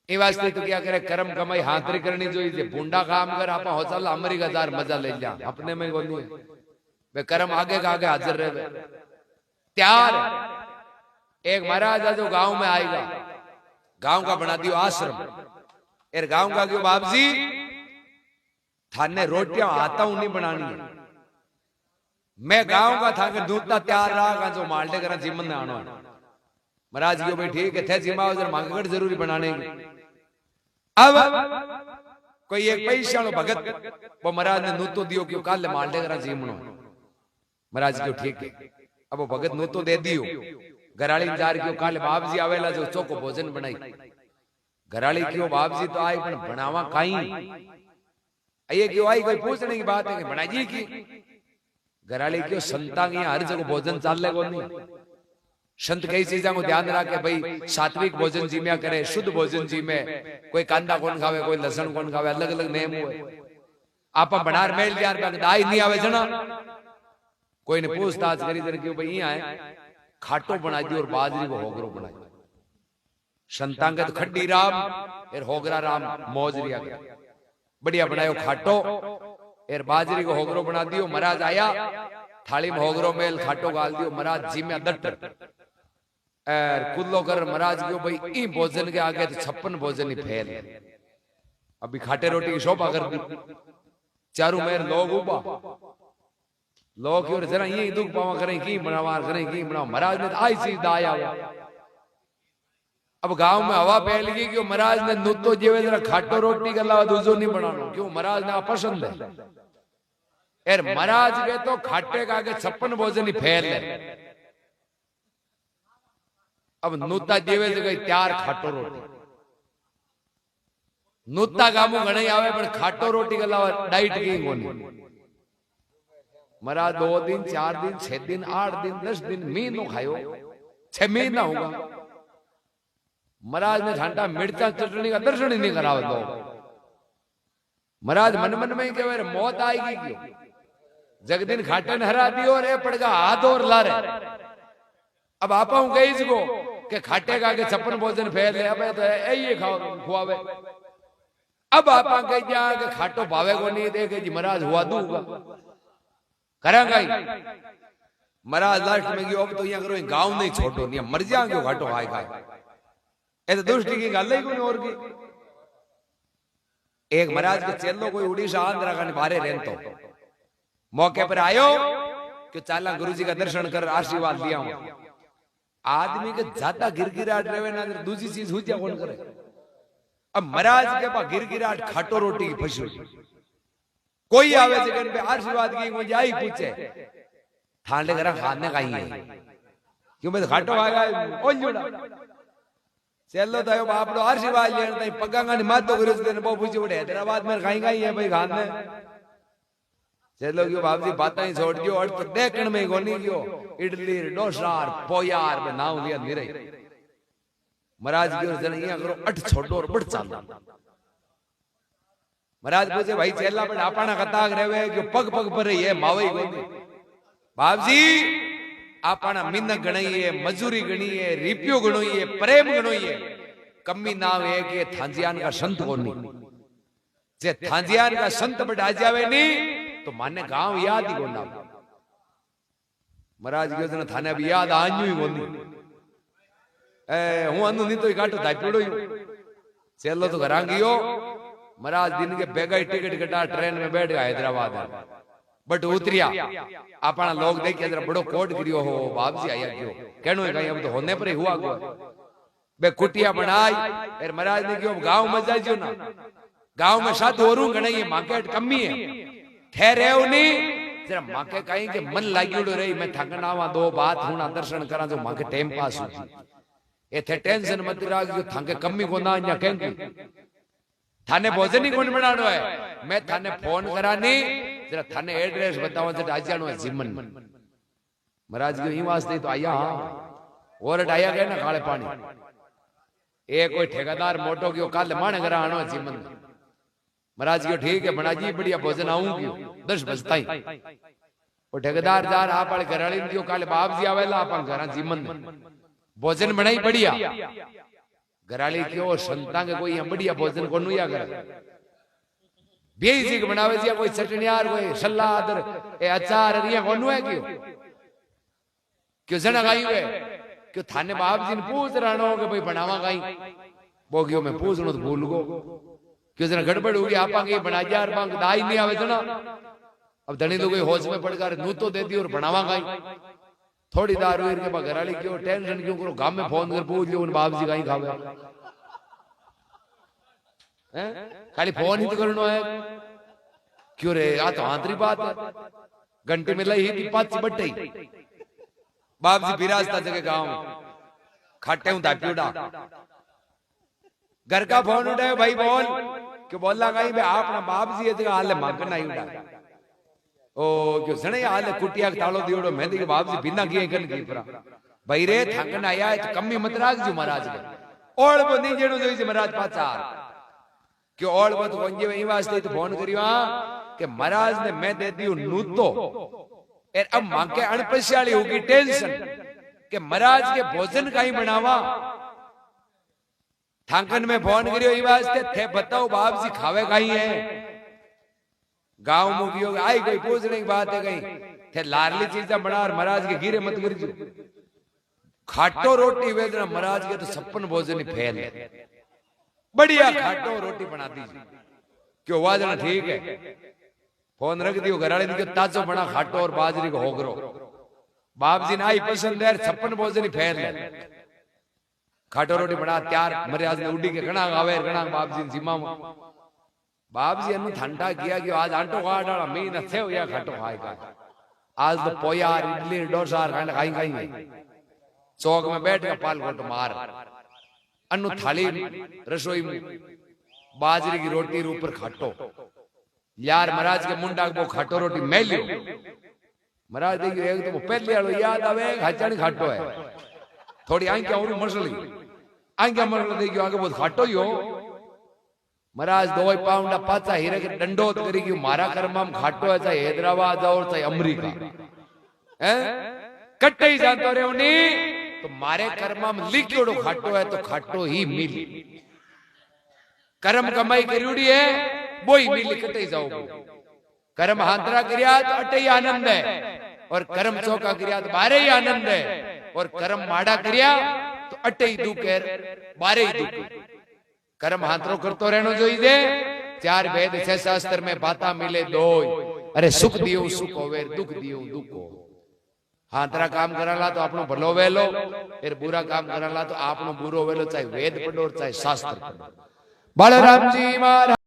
એ વાસ્તે તો क्या करे कर्म कमाई हाथरी करनी જોઈએ भूंडा काम कर आप हौसला अमरी हजार मजा ले लिया अपने में कोनी वे कर्म आगे का आगे हाजिर रहे त्यार एक महाराज जो गांव में आएगा गांव का बना दियो आश्रम एर गांव का क्यों बाप जी थाने रोटियां आता हूं नहीं बनानी मैं गांव का था कि दूधता तैयार रहा जो माल्टे करा जीवन ने आनो महाराज क्यों भाई ठीक है थे जिम्मा मांगगढ़ जरूरी बनाने की अब कोई एक पैसा भगत वो महाराज ने नूतो दियो क्यों काले माल्टे करा जीवनो महाराज क्यों ठीक है अब वो भगत नूतो दे दियो घराली जार क्यों काले बाप जी आवेला जो चोको भोजन बनाई घराली क्यों बाप जी तो आई पण बनावा काई ये क्यों आई कोई पूछने की बात है कि बना जी की घराली क्यों संता की हर जगह भोजन चाल को नहीं संत कई चीजा को ध्यान रखे भाई सात्विक भोजन जी में करे शुद्ध भोजन जी में कोई कांदा कौन खावे कोई लहसुन कौन खावे अलग अलग नेम हुए आप बनार मेल यार दाई नहीं आवे जना कोई ने पूछताछ करी दे क्यों भाई आए खाटो बना दी और बाजरी को होगरो बनाई संतांगत खड्डी राम एर होगरा राम मौजरिया गया बढ़िया बनायो खाटो एर बाजरी को होगरो बना दियो महाराज आया थाली में होगरो मेल खाटो गाल दियो महाराज जी में दट एर कुल्लो कर महाराज क्यों भाई ई भोजन के आगे तो 56 भोजन ही फैल अभी खाटे रोटी की शोभा कर दी चारों मेर लोग उबा लोग क्यों जरा ये दुख पावा करें की बनावा करें की बनाओ महाराज ने आई चीज दाया अब गांव में हवा फैल गई क्यों महाराज ने नुतो जेवे जरा खाटो रोटी के अलावा दूसरो नहीं बनाना क्यों महाराज ने पसंद है यार महाराज के तो खाटे का आगे 56 भोजन ही फैल है अब नूता जेवे जगह तैयार खाटो रोटी नूता गामू घणे आवे पर खाटो रोटी के अलावा डाइट की कोनी महाराज 2 दिन 4 दिन 6 दिन 8 दिन 10 दिन महीनो खायो 6 महीना होगा महाराज ने ठंडा मिर्चा चटनी का दर्शन ही नहीं करावे दो महाराज मन मन में ही कहे मौत आएगी क्यों जगदीन खाटे ने हरा दियो रे पड़गा हाथ और ला रहे अब आपा हूं गई इसको के खाटे का आगे 56 भोजन फैल है अब तो ये खाओ खुआवे अब आपा कह जा के खाटो भावे को नहीं देखे जी महाराज हुआ दूंगा करांगा ही महाराज लास्ट में गयो अब तो यहाँ करो गांव नहीं छोड़ो नहीं मर जाएंगे खाटो खाए खाए ऐसे दुष्टि की गल ही कोई और की एक महाराज के चेलो कोई उड़ीसा आंध्रा का बारे रहतो मौके पर आयो कि चाला गुरुजी का दर्शन कर आशीर्वाद लिया हूं आदमी के ज्यादा गिरगिराट रहे ना दूसरी चीज हुई कौन करे अब महाराज के पास गिरगिराट खाटो रोटी की फंसी कोई आवे जगह पे आशीर्वाद की मुझे आई पूछे ठांडे करा खाने का ही है क्यों मैं खाटो आएगा ओन जोड़ा चलो तो बाप लो आशीर्वाद लेना था पगांगा ने मातो गुरु से बहुत पूछे उठे हैदराबाद में खाई खाई है भाई खाने चलो क्यों बाप जी बात ही छोड़ दियो और तो देखने में कोनी क्यों इडली डोसार पोयार में नाव लिया नहीं रही महाराज क्यों जन यहाँ करो 8 छोड़ो और बढ़ चालना महाराज पूछे भाई चेला पर आपना कताक रहे क्यों पग पग पर रही है मावई कोनी बाप जी आपना मिन्नत गणाई है मजूरी गणी है रिपियो गणोई है प्रेम गणोई है कमी नाव है कि थांजियान का संत कोनी जे थांजियान का संत बड़ा जावे नहीं तो माने गांव याद ही कोना महाराज के जन थाने भी याद आन्यू ही कोनी हूं अंदर नहीं तो काटो धापीड़ो ही चलो तो घरां गयो महाराज दिन के बेगा टिकट कटा ट्रेन में बैठ गया हैदराबाद बट उतरिया अपना लोग देखिए जरा बड़ो कोट गिरियो हो बाप जी आया क्यों कहनो है कहीं अब तो होने पर ही हुआ गो बे कुटिया बनाई फिर महाराज ने क्यों गांव में जाइयो ना गांव में साधु और गणाई मार्केट कमी है ठहरे नहीं जरा माके कहीं के मन लागियो रही मैं थकना वा दो बात हुना दर्शन करा जो माके टाइम पास हो एथे टेंशन मत राख जो थाके कमी को ना या कहेंगे थाने भोजन ही कौन बनानो है मैं थाने फोन करानी जरा थाने एड्रेस बताओ जरा आजानो है जिमन महाराज की वास्ते तो आया और आया गया ना काले पानी एक कोई ठेकेदार मोटो क्यों काल माने करा आनो है जिमन महाराज क्यों ठीक है बना जी बढ़िया भोजन आऊं क्यों 10 बजता ही वो ठेकेदार जार आप वाले घराली क्यों काले बाप जी आवेला आप घर जिमन भोजन बनाई बढ़िया घराली क्यों संता के कोई यहाँ बढ़िया भोजन को या करे बेसिक बनावे दिया कोई चटनियार कोई सलाद ए अचार रिया कोनु है क्यों जना गाई हुए क्यों थाने बाप जी ने पूछ रहा हो कि भाई बनावा गाई वो क्यों मैं पूछ तो भूल गो क्यों जना गड़बड़ होगी आपा के बना यार मांग दाई नहीं आवे जना अब धनी तो कोई होश में पड़कर नू तो दे दी और बनावा गाई थोड़ी दार हुई के घराली क्यों टेंशन क्यों करो गांव में फोन कर पूछ लियो उन बाप जी गाई खावे खाली फोन ही तो करना है क्यों रे आ तो आंतरी बात है घंटे में लाई ही पांच बट्टे बाप जी बिराजता जगह गांव खाटे हूं दाप्यूडा घर का फोन उठाए भाई बोल क्यों बोला गई भाई आपना बाप जी जगह हाल मांगना नहीं उठा ओ क्यों सने हाल कुटिया तालो दियोड़ो मेहंदी के बाप जी बिना किए कन की परा भाई रे थकन आया है तो कमी मत राख जो महाराज के ओळ बो नहीं जेणो जोई महाराज पाचा कि और बात कोंजे वही वास्ते तो फोन करियो कि महाराज ने मैं दे दियो नूतो और अब मां के अनपशाली होगी टेंशन कि महाराज के भोजन का ही बनावा थांकन में फोन करियो ई वास्ते थे बताओ बाप जी खावे का ही है गांव मुगियो आई कोई पूछने की बात है कहीं थे लारली चीजें बना और महाराज के गिरे मत करजो खाटो रोटी वेदना महाराज के तो छप्पन भोजन ही फैल है बढ़िया खाटो रोटी बना दीजिए क्यों हुआ जना ठीक है फोन रख दियो घराले ने ताजो बना खाटो और बाजरी को होगरो बाप जी ने आई पसंद है 56 भोजन फैल है खाटो रोटी बना त्यार महाराज ने उड़ी के घना आवे घना बाप जी सीमा में बाप जी ने ठंडा किया कि आज आंटो खा डाला मी न थे या खाटो खाए का आज तो पोया इडली डोसा खाई खाई चौक में बैठ के पाल गोट मार अन्नु थाली रसोई में बाजरी की रोटी ऊपर खाटो यार महाराज के मुंडा को खाटो रोटी मैं लियो महाराज देखियो एक तो पहले वालो याद आवे खाचानी खाटो है थोड़ी आंखें और मसली आंखें मसल देखियो आगे बहुत खाटो ही हो महाराज 2 पाउंड पाचा हीरे के दंडोत करी कि मारा कर्मम खाटो है चाहे हैदराबाद और चाहे अमेरिका हैं कट्टे ही जानतो रे उनी तो मारे कर्मा में लिखियोड़ो खाटो है तो खाटो ही मिली कर्म कमाई करियोड़ी है वो ही मिली कटे जाओ कर्म हांतरा करिया तो अटे ही आनंद है और कर्म चौका करिया तो बारे ही आनंद है और कर्म माड़ा करिया तो अटे ही दुख है बारे ही दुख कर्म हांतरो करतो रहनो जोईजे 4 वेद 6 शास्त्र में बाता मिले दो अरे सुख दियो सुख होवे दुख दियो दुख हो हांतरा काम कराला तो आपनो भलो वेलो फिर बुरा काम कराला तो आपनो बुरो वेलो चाहे वेद पढ़ो चाहे शास्त्र पढ़ो। बलराम जी महाराज।